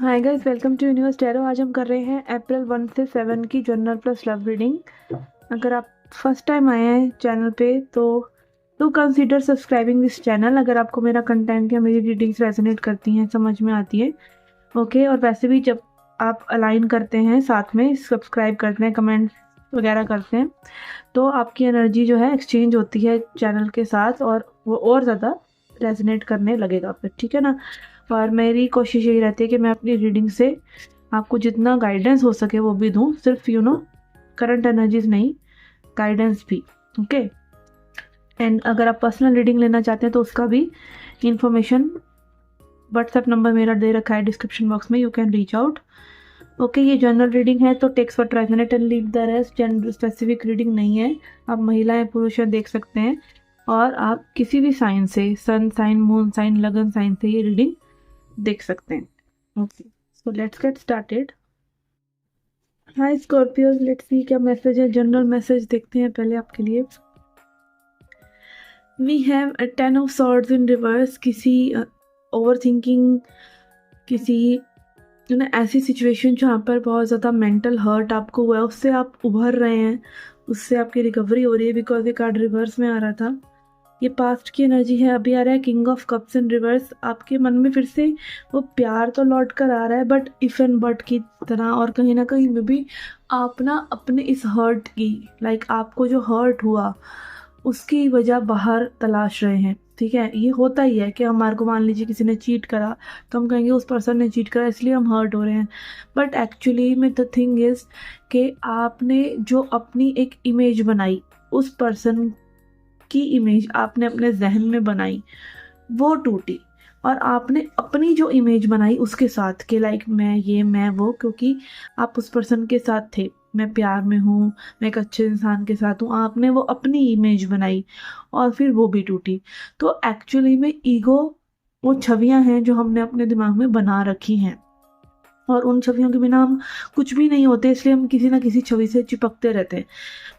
Hi guys, welcome to Universe Tarot. आज हम कर रहे हैं अप्रैल 1 से 7 की जनरल प्लस लव रीडिंग। अगर आप फर्स्ट टाइम आए हैं चैनल पे तो do consider subscribing this channel. अगर आपको मेरा कंटेंट या मेरी रीडिंग्स रेजोनेट करती हैं, समझ में आती है, ओके। और वैसे भी जब आप अलाइन करते हैं, साथ में सब्सक्राइब करते हैं, कमेंट वगैरह करते हैं, तो आपकी एनर्जी जो है एक्सचेंज होती है चैनल के साथ और वो और ज़्यादा रेजोनेट करने लगेगा फिर, ठीक है ना। और मेरी कोशिश यही रहती है कि मैं अपनी रीडिंग से आपको जितना गाइडेंस हो सके वो भी दूँ, सिर्फ करंट एनर्जीज नहीं, गाइडेंस भी, ओके। एंड अगर आप पर्सनल रीडिंग लेना चाहते हैं तो उसका भी इंफॉर्मेशन व्हाट्सएप नंबर मेरा दे रखा है डिस्क्रिप्शन बॉक्स में, you can reach out, okay. ये जनरल रीडिंग है तो takes what resonate and leave the rest. Gender specific reading नहीं है, आप महिलाएं पुरुष देख सकते हैं और आप किसी भी साइन से, सन साइन, मून साइन, लगन साइन से ये रीडिंग देख सकते हैं, okay. So let's get started. Hi Scorpios, let's see क्या मैसेज है। जनरल मैसेज देखते हैं पहले आपके लिए। We have a 10 of swords in reverse. किसी ओवर थिंकिंग, किसी ऐसी सिचुएशन जहाँ पर बहुत ज़्यादा मेंटल हर्ट आपको हुआ है, उससे आप उभर रहे हैं, उससे आपकी रिकवरी हो रही है, बिकॉज ये कार्ड रिवर्स में आ रहा था। ये पास्ट की एनर्जी है। अभी आ रहा है king of cups in reverse. आपके मन में फिर से वो प्यार तो लौट कर आ रहा है, बट इफ एंड बट की तरह, और कहीं ना कहीं में भी आप अपने इस हर्ट की, आपको जो हर्ट हुआ उसकी वजह बाहर तलाश रहे हैं, ठीक है। ये होता ही है कि हमारे को, मान लीजिए किसी ने चीट करा तो हम कहेंगे उस पर्सन ने चीट करा इसलिए हम हर्ट हो रहे हैं, बट एक्चुअली में द थिंग इज कि आपने जो अपनी एक इमेज बनाई, उस पर्सन की इमेज आपने अपने जहन में बनाई, वो टूटी, और आपने अपनी जो इमेज बनाई उसके साथ कि मैं ये, मैं वो, क्योंकि आप उस पर्सन के साथ थे, मैं प्यार में हूँ, मैं एक अच्छे इंसान के साथ हूँ, आपने वो अपनी इमेज बनाई और फिर वो भी टूटी। तो एक्चुअली में ईगो वो छवियां हैं जो हमने अपने दिमाग में बना रखी हैं, और उन छवियों के बिना हम कुछ भी नहीं होते, इसलिए हम किसी ना किसी छवि से चिपकते रहते हैं,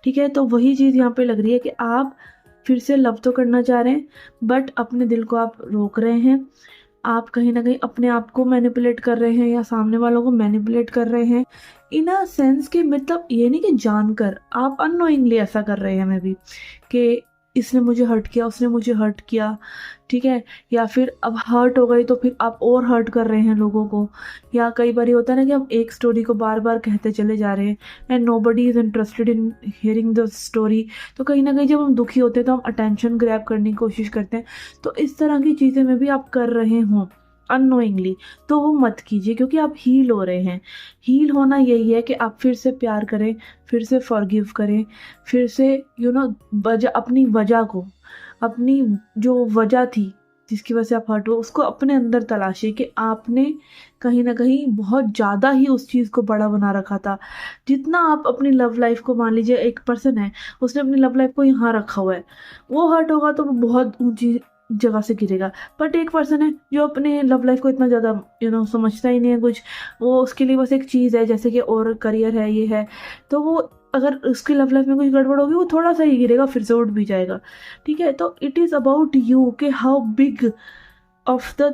ठीक है। तो वही चीज़ यहाँ पे लग रही है कि आप फिर से लव तो करना चाह रहे हैं, बट अपने दिल को आप रोक रहे हैं। आप कहीं ना कहीं अपने आप को मैनिपुलेट कर रहे हैं या सामने वालों को मैनिपुलेट कर रहे हैं, इन अ सेंस के, मतलब ये नहीं कि जानकर, आप अननोइंगली ऐसा कर रहे हैं मे बी, कि इसने मुझे हर्ट किया, उसने मुझे हर्ट किया, ठीक है। या फिर अब हर्ट हो गई तो फिर आप और हर्ट कर रहे हैं लोगों को। या कई बार होता है ना कि हम एक स्टोरी को बार बार कहते चले जा रहे हैं and nobody is interested in hearing the story. तो कहीं ना कहीं जब हम दुखी होते हैं तो हम अटेंशन ग्रैब करने की कोशिश करते हैं। तो इस तरह की चीज़ें में भी आप कर रहे हों अननोइंगली, तो वो मत कीजिए, क्योंकि आप हील हो रहे हैं। हील होना यही है कि आप फिर से प्यार करें, फिर से फॉरगिव करें, फिर से अपनी वजह को, अपनी जो वजह थी जिसकी वजह से आप हर्ट हो, उसको अपने अंदर तलाशिए कि आपने कहीं ना कहीं बहुत ज़्यादा ही उस चीज़ को बड़ा बना रखा था। जितना आप अपनी लव लाइफ को, मान लीजिए एक पर्सन है, उसने अपनी लव लाइफ को यहाँ रखा हुआ है, वो हर्ट होगा तो वो बहुत ऊंची जगह से गिरेगा। बट एक पर्सन है जो अपने लव लाइफ को इतना ज़्यादा समझता ही नहीं है कुछ, वो उसके लिए बस एक चीज़ है, जैसे कि और करियर है, ये है, तो वो अगर उसकी लव लाइफ में कुछ गड़बड़ होगी वो थोड़ा सा ही गिरेगा, फिर से उठ भी जाएगा, ठीक है। तो इट इज़ अबाउट यू कि how big of the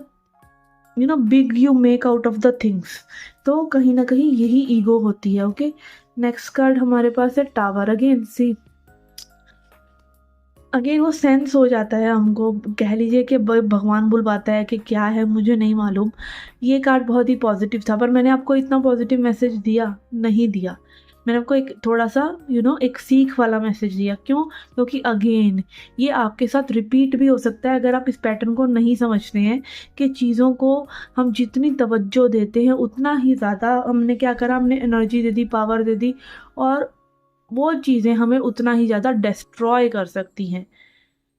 big you make out of the things. तो कहीं ना कहीं यही ईगो होती है, ओके। नेक्स्ट कार्ड हमारे पास है टावर। अगेन सी, अगेन वो सेंस हो जाता है हमको, कह लीजिए कि भगवान बुलवाता है कि क्या है मुझे नहीं मालूम। ये कार्ड बहुत ही पॉजिटिव था, पर मैंने आपको इतना पॉजिटिव मैसेज दिया नहीं दिया, मैंने आपको एक थोड़ा सा एक सीख वाला मैसेज दिया। क्यों? क्योंकि अगेन ये आपके साथ रिपीट भी हो सकता है अगर आप इस पैटर्न को नहीं समझते हैं कि चीज़ों को हम जितनी तवज्जो देते हैं उतना ही ज़्यादा हमने क्या करा, हमने एनर्जी दे दी, पावर दे दी, और वो चीज़ें हमें उतना ही ज़्यादा डिस्ट्रॉय कर सकती हैं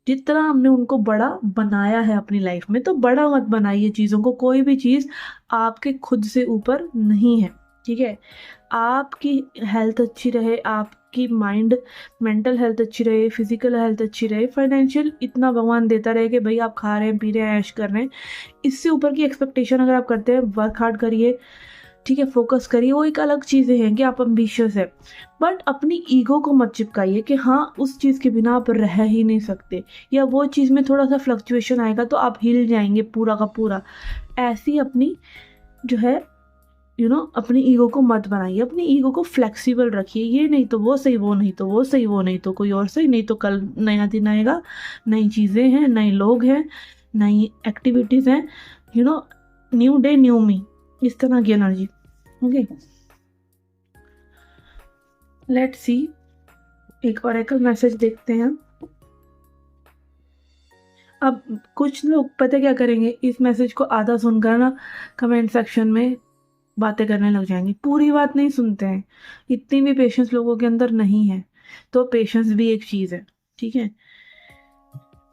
जितना हमने उनको बड़ा बनाया है अपनी लाइफ में। तो बड़ा मत बनाइए चीज़ों को, कोई भी चीज़ आपके खुद से ऊपर नहीं है, ठीक है। आपकी हेल्थ अच्छी रहे, आपकी मेंटल हेल्थ अच्छी रहे, फिजिकल हेल्थ अच्छी रहे, फाइनेंशियल इतना भगवान देता रहे कि भाई आप खा रहे हैं, पी रहे हैं, ऐश कर रहे हैं। इससे ऊपर की एक्सपेक्टेशन अगर आप करते हैं, वर्क हार्ड करिए, ठीक है, फोकस करिए, वो एक अलग चीज़ें हैं कि आप एम्बिशियस है, बट अपनी ईगो को मत चिपकाइए कि हाँ उस चीज़ के बिना आप रह ही नहीं सकते, या वो चीज़ में थोड़ा सा फ्लक्चुएशन आएगा तो आप हिल जाएंगे पूरा का पूरा। ऐसी अपनी जो है अपनी ईगो को मत बनाइए, अपनी ईगो को फ्लेक्सिबल रखिए। ये नहीं तो वो सही, वो नहीं तो वो सही, वो नहीं तो कोई और सही, नहीं तो कल नया दिन आएगा, नई चीज़ें हैं, नए लोग हैं, नई एक्टिविटीज़ हैं, न्यू डे न्यू मी, इस तरह की एनर्जी। ओके, लेट्स सी, एक ऑरेकल मैसेज देखते हैं। अब कुछ लोग पता क्या करेंगे, इस मैसेज को आधा सुनकर ना कमेंट सेक्शन में बातें करने लग जाएंगे, पूरी बात नहीं सुनते हैं। इतनी भी पेशेंस लोगों के अंदर नहीं है, तो पेशेंस भी एक चीज़ है, ठीक है।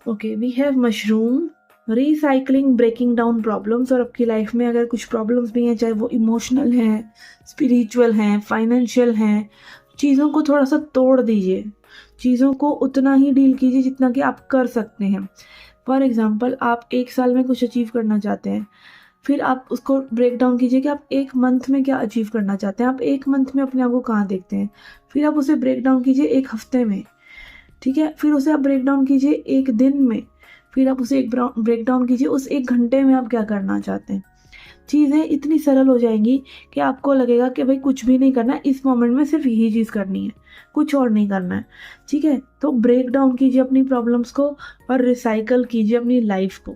Okay, we have mushroom, recycling, breaking down problems. और आपकी लाइफ में अगर कुछ प्रॉब्लम्स भी हैं, चाहे वो इमोशनल हैं, स्पिरिचुअल हैं, फाइनेंशियल हैं, चीज़ों को थोड़ा सा तोड़ दीजिए, चीज़ों को उतना ही डील कीजिए जितना कि आप कर सकते हैं। फॉर एग्जाम्पल, आप एक साल में कुछ अचीव करना चाहते हैं, फिर आप उसको ब्रेक डाउन कीजिए कि आप एक मंथ में क्या अचीव करना चाहते हैं, आप एक मंथ में अपने आप को कहाँ देखते हैं। फिर आप उसे ब्रेक डाउन कीजिए एक हफ्ते में, ठीक है। फिर उसे आप ब्रेक डाउन कीजिए एक दिन में, फिर आप उसे एक ब्रेक डाउन कीजिए उस एक घंटे में आप क्या करना चाहते हैं। चीज़ें इतनी सरल हो जाएंगी कि आपको लगेगा कि भाई कुछ भी नहीं करना है, इस मोमेंट में सिर्फ यही चीज़ करनी है, कुछ और नहीं करना है, ठीक है। तो ब्रेक डाउन कीजिए अपनी प्रॉब्लम्स को और रिसाइकल कीजिए अपनी लाइफ को,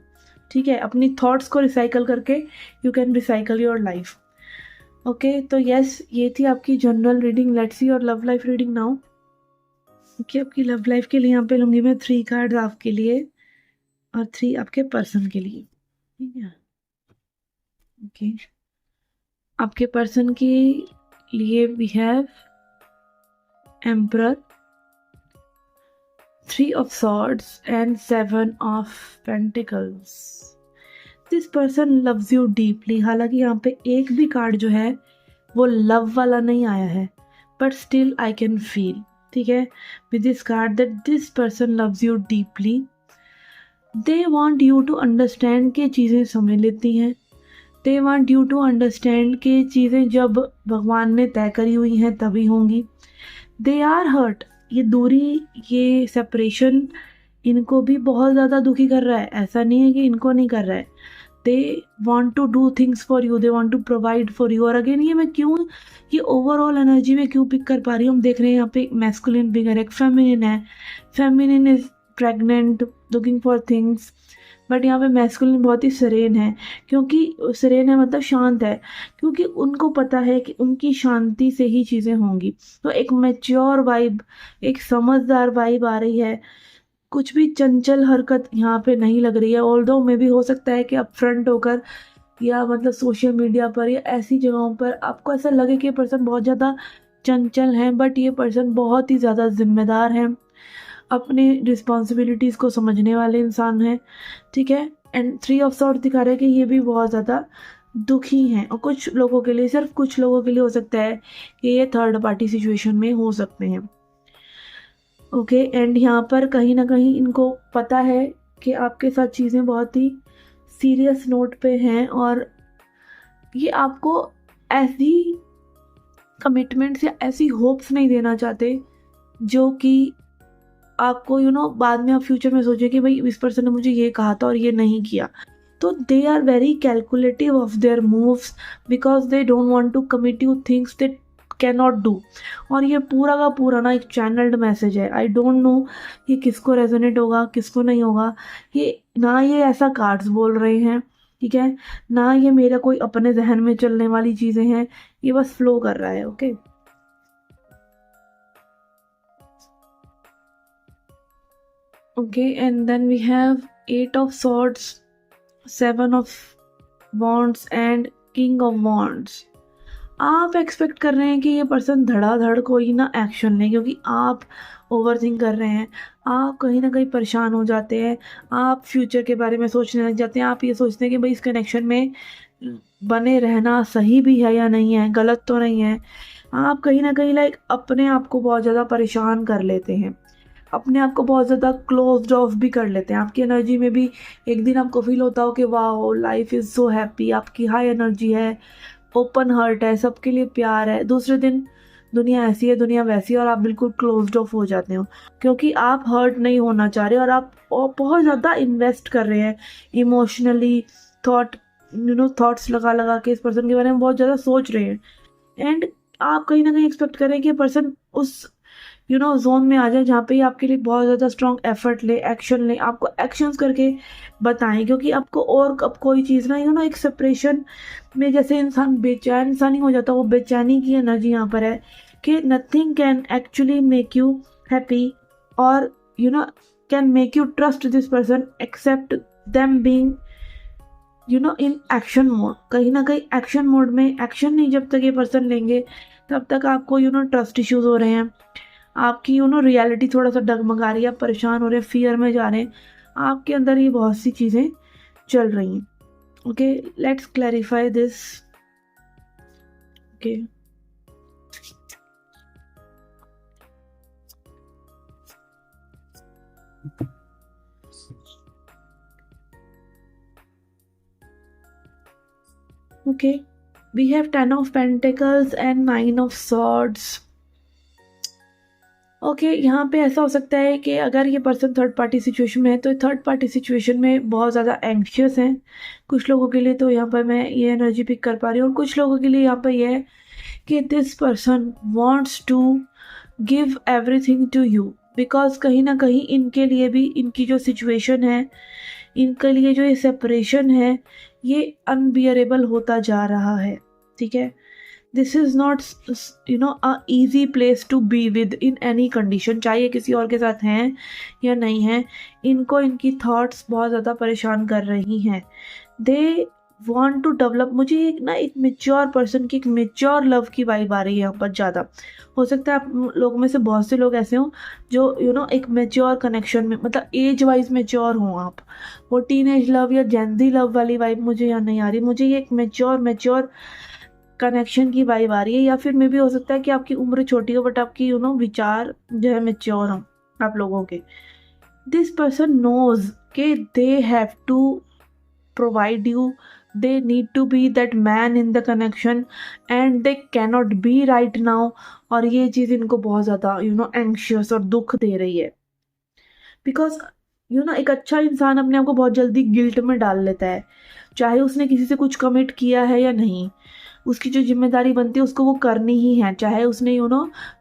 ठीक है। अपनी थॉट्स को रिसाइकल करके you can recycle your life. Okay, तो यस, ये थी आपकी general reading. Let's see your love life reading now. Okay, आपकी लव लाइफ के लिए यहाँ पे लूँगी मैं 3 कार्ड्स आपके लिए और 3 आपके पर्सन के लिए, ठीक है। ओके, आपके पर्सन के लिए we have emperor, 3 of swords and 7 of pentacles. This person loves you deeply. हालांकि यहाँ पे एक भी कार्ड जो है वो लव वाला नहीं आया है, but still I can feel, ठीक है, with this card that this person loves you deeply. They want you to understand कि चीज़ें समझ लेती हैं। They want you to understand कि चीज़ें जब भगवान ने तय करी हुई हैं तभी होंगी। They are hurt. ये दूरी, ये सेपरेशन इनको भी बहुत ज़्यादा दुखी कर रहा है, ऐसा नहीं है कि इनको नहीं कर रहा है। They want to do things for you, they want to provide for you. और अगेन ये मैं क्यों, ये ओवरऑल एनर्जी में क्यों पिक कर पा रही हूँ, हम देख रहे हैं यहाँ पे मैस्कुलिन फिगर, एक फेमिनिन है, feminine is pregnant looking for things, but यहाँ पे मैस्कुलिन बहुत ही सरेन है, क्योंकि सरेन है मतलब शांत है, क्योंकि उनको पता है कि उनकी शांति से ही चीज़ें होंगी। तो एक मैच्योर वाइब, एक समझदार वाइब आ रही है, कुछ भी चंचल हरकत यहाँ पे नहीं लग रही है। ऑल्दो में भी हो सकता है कि अप फ्रंट होकर या मतलब सोशल मीडिया पर या ऐसी जगहों पर आपको ऐसा लगे कि ये पर्सन बहुत ज़्यादा चंचल है, बट ये पर्सन बहुत ही ज़्यादा जिम्मेदार है, अपने रिस्पॉन्सिबिलिटीज़ को समझने वाले इंसान हैं, ठीक है। एंड 3 ऑफ सॉर्ड्स दिखा रहे हैं कि ये भी बहुत ज़्यादा दुखी हैं, और कुछ लोगों के लिए, सिर्फ कुछ लोगों के लिए हो सकता है कि ये थर्ड पार्टी सिचुएशन में हो सकते हैं। ओके, एंड यहाँ पर कहीं ना कहीं इनको पता है कि आपके साथ चीज़ें बहुत ही सीरियस नोट पे हैं, और ये आपको ऐसी कमिटमेंट्स या ऐसी होप्स नहीं देना चाहते जो कि आपको बाद में आप फ्यूचर में सोचें कि भाई इस पर्सन ने मुझे ये कहा था और ये नहीं किया। तो they are very calculative of their moves because they don't want to commit you things they can not do. और ये पूरा का पूरा ना एक चैनल्ड मैसेज है। आई डोंट नो ये किसको रेजोनेट होगा, किसको नहीं होगा। ये ना ये ऐसा कार्ड्स बोल रहे हैं, ठीक है, ना ये मेरा कोई अपने जहन में चलने वाली चीज़ें हैं, ये बस फ्लो कर रहा है। Okay, and then we have 8 of swords, 7 of wands and king of wands. आप एक्सपेक्ट कर रहे हैं कि ये पर्सन धड़ाधड़ कोई ना एक्शन ले, क्योंकि आप ओवरथिंक कर रहे हैं, आप कहीं ना कहीं परेशान हो जाते हैं, आप फ्यूचर के बारे में सोचने लग जाते हैं, आप ये सोचते हैं कि भाई इस कनेक्शन में बने रहना सही भी है या नहीं है, गलत तो नहीं है। आप कहीं ना कहीं अपने आप को बहुत ज़्यादा परेशान कर लेते हैं, अपने आप को बहुत ज़्यादा क्लोज्ड ऑफ भी कर लेते हैं। आपकी एनर्जी में भी एक दिन आपको फील होता हो कि वाह लाइफ इज़ सो हैप्पी, आपकी हाई एनर्जी है, ओपन हार्ट है, सबके लिए प्यार है। दूसरे दिन दुनिया ऐसी है, दुनिया वैसी है, और आप बिल्कुल क्लोज्ड ऑफ हो जाते हो, क्योंकि आप हर्ट नहीं होना चाह रहे और आप बहुत ज़्यादा इन्वेस्ट कर रहे हैं इमोशनली, थॉट थॉट्स लगा लगा के इस पर्सन के बारे में बहुत ज़्यादा सोच रहे हैं, एंड आप कहीं ना कहीं एक्सपेक्ट करें कि पर्सन उस जोन में आ जाए जहाँ पे आपके लिए बहुत ज़्यादा स्ट्रॉन्ग एफर्ट ले, एक्शन ले, आपको एक्शंस करके बताएं, क्योंकि आपको और अब कोई चीज़ ना एक सेपरेशन में जैसे इंसान बेचैन सा नहीं हो जाता, वो बेचैनी की एनर्जी यहाँ पर है कि nothing can actually make you happy और can make you trust this person except them being in action mode. कहीं ना कहीं एक्शन मोड में एक्शन नहीं जब तक ये पर्सन लेंगे तब तक आपको ट्रस्ट इश्यूज हो रहे हैं, आपकी रियलिटी थोड़ा सा डगमगा रही है, आप परेशान हो रहे हैं, फियर में जा रहे हैं, आपके अंदर ये बहुत सी चीज़ें चल रही हैं। Okay, let's clarify this. Okay, okay, we have 10 of Pentacles and 9 of Swords. Okay, यहाँ पे ऐसा हो सकता है कि अगर ये पर्सन थर्ड पार्टी सिचुएशन में है तो थर्ड पार्टी सिचुएशन में बहुत ज़्यादा एंग्शियस हैं कुछ लोगों के लिए, तो यहाँ पर मैं ये एनर्जी पिक कर पा रही हूँ। और कुछ लोगों के लिए यहाँ पर यह है कि this person wants to give everything to you, because कहीं ना कहीं इनके लिए भी इनकी जो सिचुएशन है, इनके लिए जो ये सेपरेशन है, ये अनबियरेबल होता जा रहा है। ठीक है, this is not a easy place to be within any condition, चाहे ये किसी और के साथ हैं या नहीं हैं, इनको इनकी थॉट्स बहुत ज़्यादा परेशान कर रही हैं। दे वॉन्ट टू डेवलप, मुझे एक मेच्योर पर्सन की, एक मेच्योर लव की वाइब आ रही है यहाँ पर ज़्यादा। हो सकता है आप लोगों में से बहुत से लोग ऐसे हों जो एक मेच्योर कनेक्शन में, मतलब एज वाइज मेच्योर हों आप। वो टीनेज लव या जेंजी लव वाली वाइब मुझे यहाँ नहीं आ रही, मुझे ये एक मेच्योर कनेक्शन की वाइब आ रही है। या फिर मे भी हो सकता है कि आपकी उम्र छोटी हो बट आपकी विचार जो है मेच्योर हो आप लोगों के। दिस पर्सन नोज के they have to provide you, they need to be that man in the connection and they cannot be right now। और ये चीज़ इनको बहुत ज़्यादा एंग्शियस और दुख दे रही है, बिकॉज एक अच्छा इंसान अपने आप को बहुत जल्दी गिल्ट में डाल लेता है, चाहे उसने किसी से कुछ कमिट किया है या नहीं, उसकी जो जिम्मेदारी बनती है उसको वो करनी ही है, चाहे उसने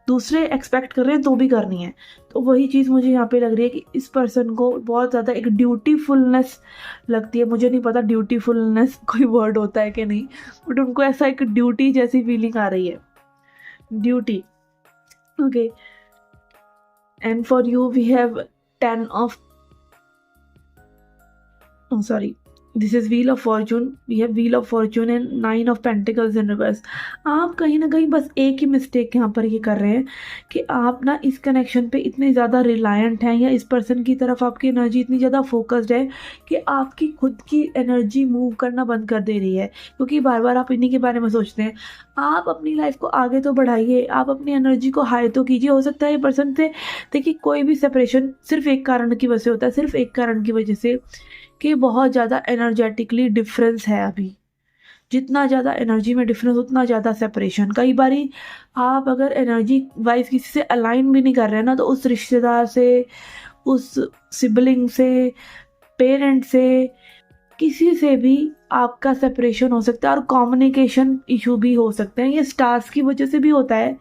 दूसरे एक्सपेक्ट कर रहे हैं तो भी करनी है। तो वही चीज़ मुझे यहाँ पे लग रही है कि इस पर्सन को बहुत ज़्यादा एक ड्यूटीफुलनेस लगती है। मुझे नहीं पता ड्यूटीफुलनेस कोई वर्ड होता है कि नहीं, बट उनको ऐसा एक ड्यूटी जैसी फीलिंग आ रही है, duty. Okay, and for you we have 10 of sorry, this is wheel of fortune, we have wheel of fortune and 9 of pentacles in reverse. आप कहीं ना कहीं बस एक ही मिस्टेक यहाँ पर ये कर रहे हैं कि आप इस कनेक्शन पे इतने ज़्यादा रिलायंट हैं, या इस पर्सन की तरफ आपकी एनर्जी इतनी ज़्यादा फोकस्ड है कि आपकी खुद की एनर्जी मूव करना बंद कर दे रही है, क्योंकि बार बार आप इन्हीं के बारे में सोचते हैं। आप अपनी लाइफ को आगे तो बढ़ाइए, आप अपनी एनर्जी को हाई तो कीजिए। हो सकता है ये पर्सन से, देखिए कोई भी सेपरेशन सिर्फ एक कारण की वजह से होता है, सिर्फ एक कारण की वजह से कि बहुत ज़्यादा एनर्जेटिकली डिफरेंस है। अभी जितना ज़्यादा एनर्जी में डिफरेंस उतना ज़्यादा सेपरेशन। कई बारी आप अगर एनर्जी वाइज किसी से अलाइन भी नहीं कर रहे हैं ना, तो उस रिश्तेदार से, उस सिबलिंग से, पेरेंट से, किसी से भी आपका सेपरेशन हो सकता है और कम्युनिकेशन इशू भी हो सकते हैं। ये स्टार्स की वजह से भी होता है,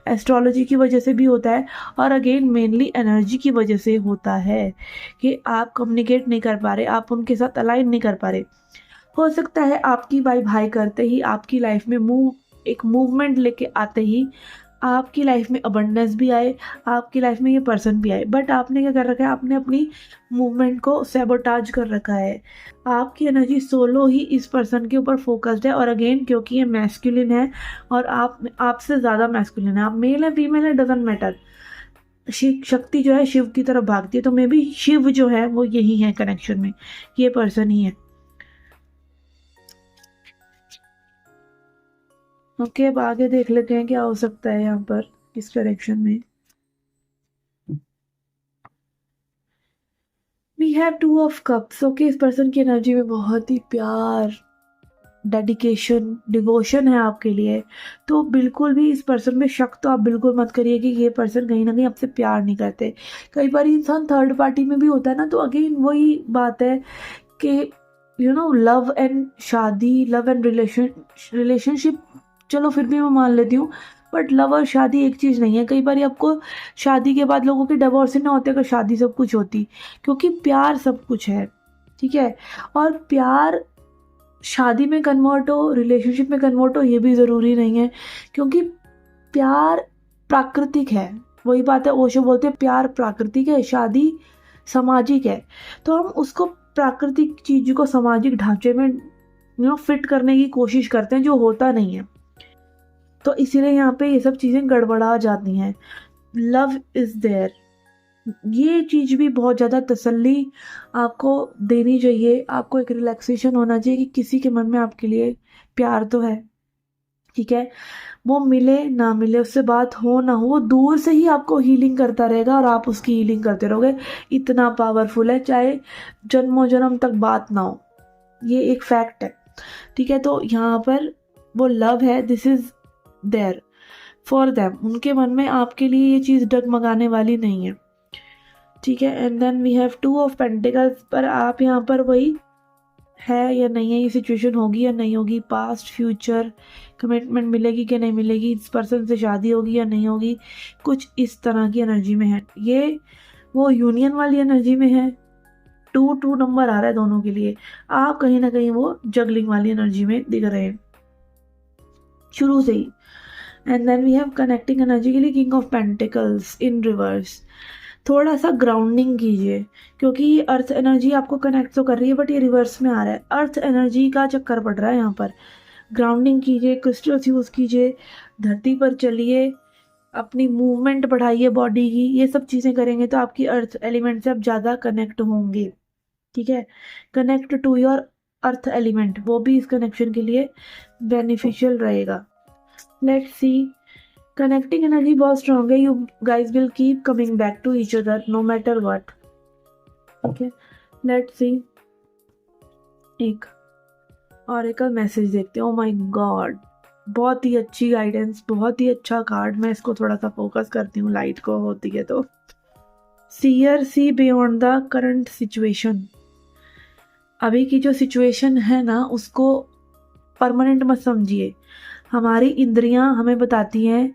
एस्ट्रोलॉजी की वजह से भी होता है, और अगेन मेनली एनर्जी की वजह से होता है कि आप कम्युनिकेट नहीं कर पा रहे, आप उनके साथ अलाइन नहीं कर पा रहे। हो सकता है आपकी वाइब हाई करते ही, आपकी लाइफ में एक मूवमेंट लेके आते ही आपकी लाइफ में अबंडेंस भी आए, आपकी लाइफ में ये पर्सन भी आए, बट आपने क्या कर रखा है, आपने अपनी मूवमेंट को सैबोटाज कर रखा है। आपकी एनर्जी सोलो ही इस पर्सन के ऊपर फोकस्ड है, और अगेन क्योंकि ये मैस्कुलिन है और आपसे ज़्यादा मैस्कुलिन है, आप मेल है फीमेल है डजंट मैटर, शक्ति जो है शिव की तरफ भागती है, तो मे बी शिव जो है वो यही है कनेक्शन में, ये पर्सन ही है। ओके, अब आगे देख लेते हैं क्या हो सकता है यहाँ पर इस डायरेक्शन में। We have 2 of cups. Okay, इस पर्सन की एनर्जी में बहुत ही प्यार, डेडिकेशन, डिवोशन है आपके लिए। तो बिल्कुल भी इस पर्सन में शक तो आप बिल्कुल मत करिए कि ये पर्सन कहीं ना कहीं आपसे प्यार नहीं करते। कई बार इंसान थर्ड पार्टी में भी होता है ना, तो अगेन वही बात है कि लव एंड शादी, लव एंड रिलेशनशिप, चलो फिर भी मैं मान लेती हूँ, बट लव और शादी एक चीज़ नहीं है। कई बार आपको शादी के बाद लोगों के डिवोर्स ही ना होते अगर शादी सब कुछ होती, क्योंकि प्यार सब कुछ है, ठीक है। और प्यार शादी में कन्वर्ट हो, रिलेशनशिप में कन्वर्ट हो, ये भी ज़रूरी नहीं है, क्योंकि प्यार प्राकृतिक है। वही बात है, ओशो बोलते हैं प्यार प्राकृतिक है, शादी सामाजिक है। तो हम उसको प्राकृतिक चीज को सामाजिक ढांचे में फिट करने की कोशिश करते हैं, जो होता नहीं है। तो इसीलिए यहाँ पे ये सब चीजें गड़बड़ा जाती हैं। लव इज देयर, ये चीज भी बहुत ज्यादा तसल्ली आपको देनी चाहिए। आपको एक रिलैक्सेशन होना चाहिए कि किसी के मन में आपके लिए प्यार तो है, ठीक है। वो मिले ना मिले, उससे बात हो ना हो, वो दूर से ही आपको हीलिंग करता रहेगा और आप उसकी हीलिंग करते रहोगे। इतना पावरफुल है, चाहे जन्मों जन्म तक बात ना हो, ये एक फैक्ट है, ठीक है। तो यहाँ पर वो लव है, this is there for them, उनके मन में आपके लिए ये चीज़ डगमगाने वाली नहीं है, ठीक है। And then we have 2 of pentacles, पर आप यहाँ पर वही है या नहीं है, ये सिचुएशन होगी या नहीं होगी, पास्ट फ्यूचर, कमिटमेंट मिलेगी कि नहीं मिलेगी, इस पर्सन से शादी होगी या नहीं होगी, कुछ इस तरह की एनर्जी में है। ये वो यूनियन वाली एनर्जी में है, 2 नंबर आ रहा है दोनों के लिए। आप कहीं ना कहीं वो जगलिंग वाली एनर्जी में दिख रहे हैं शुरू से ही। And then we have connecting energy के लिए king of pentacles in reverse. थोड़ा सा ग्राउंडिंग कीजिए, क्योंकि ये अर्थ एनर्जी आपको कनेक्ट तो कर रही है, बट ये रिवर्स में आ रहा है, अर्थ एनर्जी का चक्कर पड़ रहा है यहाँ पर। ग्राउंडिंग कीजिए, क्रिस्टल्स यूज़ कीजिए, धरती पर चलिए, अपनी मूवमेंट बढ़ाइए बॉडी की, ये सब चीज़ें करेंगे तो आपकी अर्थ एलिमेंट से आप ज़्यादा कनेक्ट होंगे, ठीक है। Connect to your earth element, वो भी इस कनेक्शन के लिए बेनिफिशियल रहेगा। लेट्स सी, कनेक्टिंग एनर्जी बहुत स्ट्रांग है, you guys will keep coming back to each other no matter what, ठीक है। लेट्स सी, एक ऑरेकल मैसेज देखते हैं। ओ माय गॉड, बहुत ही अच्छी गाइडेंस, बहुत ही अच्छा कार्ड। मैं इसको थोड़ा सा फोकस करती हूँ, लाइट को होती है तो। Seer see beyond the current situation, अभी की जो सिचुएशन है ना उसको परमानेंट मत समझिए। हमारी इंद्रियां हमें बताती हैं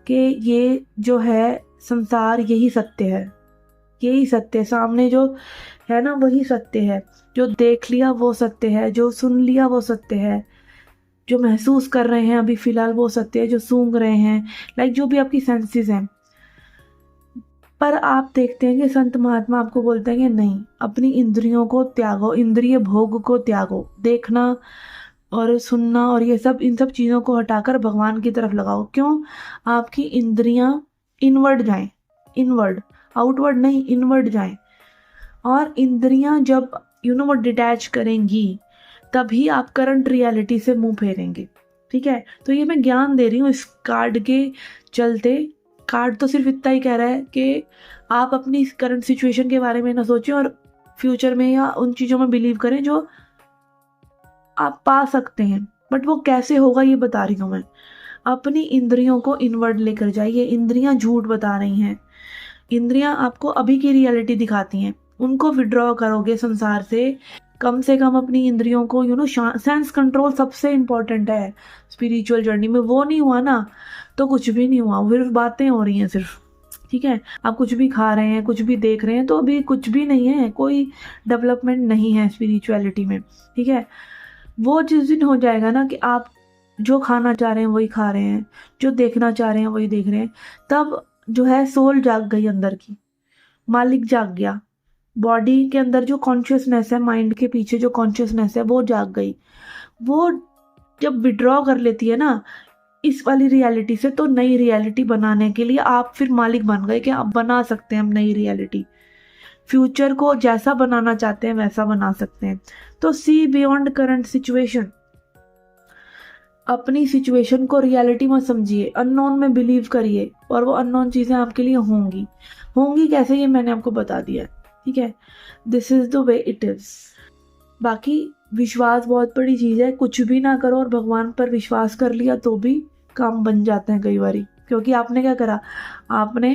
कि ये जो है संसार यही सत्य है, यही सत्य है, सामने जो है ना वही सत्य है, जो देख लिया वो सत्य है, जो सुन लिया वो सत्य है, जो महसूस कर रहे हैं अभी फिलहाल वो सत्य है, जो सूंघ रहे हैं, लाइक जो भी आपकी सेंसेस हैं। पर आप देखते हैं कि संत महात्मा आपको बोलते हैं कि नहीं, अपनी इंद्रियों को त्यागो, इंद्रिय भोग को त्यागो, देखना और सुनना और ये सब, इन सब चीज़ों को हटाकर भगवान की तरफ लगाओ। क्यों? आपकी इंद्रियां इनवर्ड जाएं, इनवर्ड, आउटवर्ड नहीं, इनवर्ड जाएं। और इंद्रियां जब वो डिटैच करेंगी तभी आप करंट रियलिटी से मुंह फेरेंगे, ठीक है। तो ये मैं ज्ञान दे रही हूँ इस कार्ड के चलते। कार्ड तो सिर्फ इतना ही कह रहा है कि आप अपनी करंट सिचुएशन के बारे में ना सोचें और फ्यूचर में या उन चीज़ों में बिलीव करें जो आप पा सकते हैं, बट वो कैसे होगा ये बता रही हूँ मैं। अपनी इंद्रियों को इनवर्ड लेकर जाइए, इंद्रियां झूठ बता रही हैं, इंद्रियां आपको अभी की रियलिटी दिखाती हैं, उनको विड्रॉ करोगे संसार से कम अपनी इंद्रियों को सेंस कंट्रोल सबसे इम्पोर्टेंट है स्पिरिचुअल जर्नी में। वो नहीं हुआ ना तो कुछ भी नहीं हुआ, सिर्फ बातें हो रही हैं सिर्फ, ठीक है। आप कुछ भी खा रहे हैं, कुछ भी देख रहे हैं, तो अभी कुछ भी नहीं है, कोई डेवलपमेंट नहीं है स्पिरिचुअलिटी में, ठीक है। वो जिस दिन हो जाएगा ना कि आप जो खाना चाह रहे हैं वही खा रहे हैं, जो देखना चाह रहे हैं वही देख रहे हैं, तब जो है सोल जाग गई, अंदर की मालिक जाग गया, बॉडी के अंदर जो कॉन्शियसनेस है, माइंड के पीछे जो कॉन्शियसनेस है वो जाग गई। वो जब विड्रॉ कर लेती है ना इस वाली रियलिटी से, तो नई रियलिटी बनाने के लिए आप फिर मालिक बन गए कि आप बना सकते हैं हम नई रियलिटी, फ्यूचर को जैसा बनाना चाहते हैं वैसा बना सकते हैं। तो सी बियॉन्ड करंट सिचुएशन, अपनी सिचुएशन को रियलिटी मत समझिए, अननोन में बिलीव करिए और वो अननोन चीज़ें आपके लिए होंगी। होंगी कैसे ये मैंने आपको बता दिया, ठीक है। This is the way it is. बाकी विश्वास बहुत बड़ी चीज़ है, कुछ भी ना करो और भगवान पर विश्वास कर लिया तो भी काम बन जाते हैं कई बारी, क्योंकि आपने क्या करा, आपने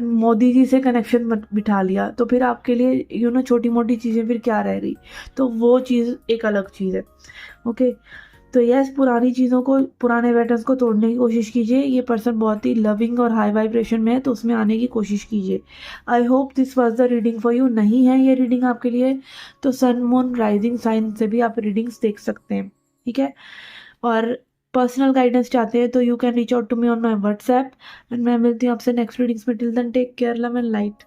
मोदी जी से कनेक्शन बिठा लिया, तो फिर आपके लिए छोटी मोटी चीज़ें फिर क्या रह गई, तो वो चीज़ एक अलग चीज़ है। ओके, तो यस, पुरानी चीज़ों को, पुराने पैटर्न्स को तोड़ने की कोशिश कीजिए। ये पर्सन बहुत ही लविंग और हाई वाइब्रेशन में है, तो उसमें आने की कोशिश कीजिए। I hope this was the reading for you. नहीं है ये रीडिंग आपके लिए, तो सन मून राइजिंग साइन से भी आप रीडिंग्स देख सकते हैं, ठीक है। और पर्सनल गाइडेंस चाहते हैं तो you can reach out to me on my WhatsApp, and मैं मिलती हूँ आपसे नेक्स्ट रीडिंग्स में। Till then take care, love and light.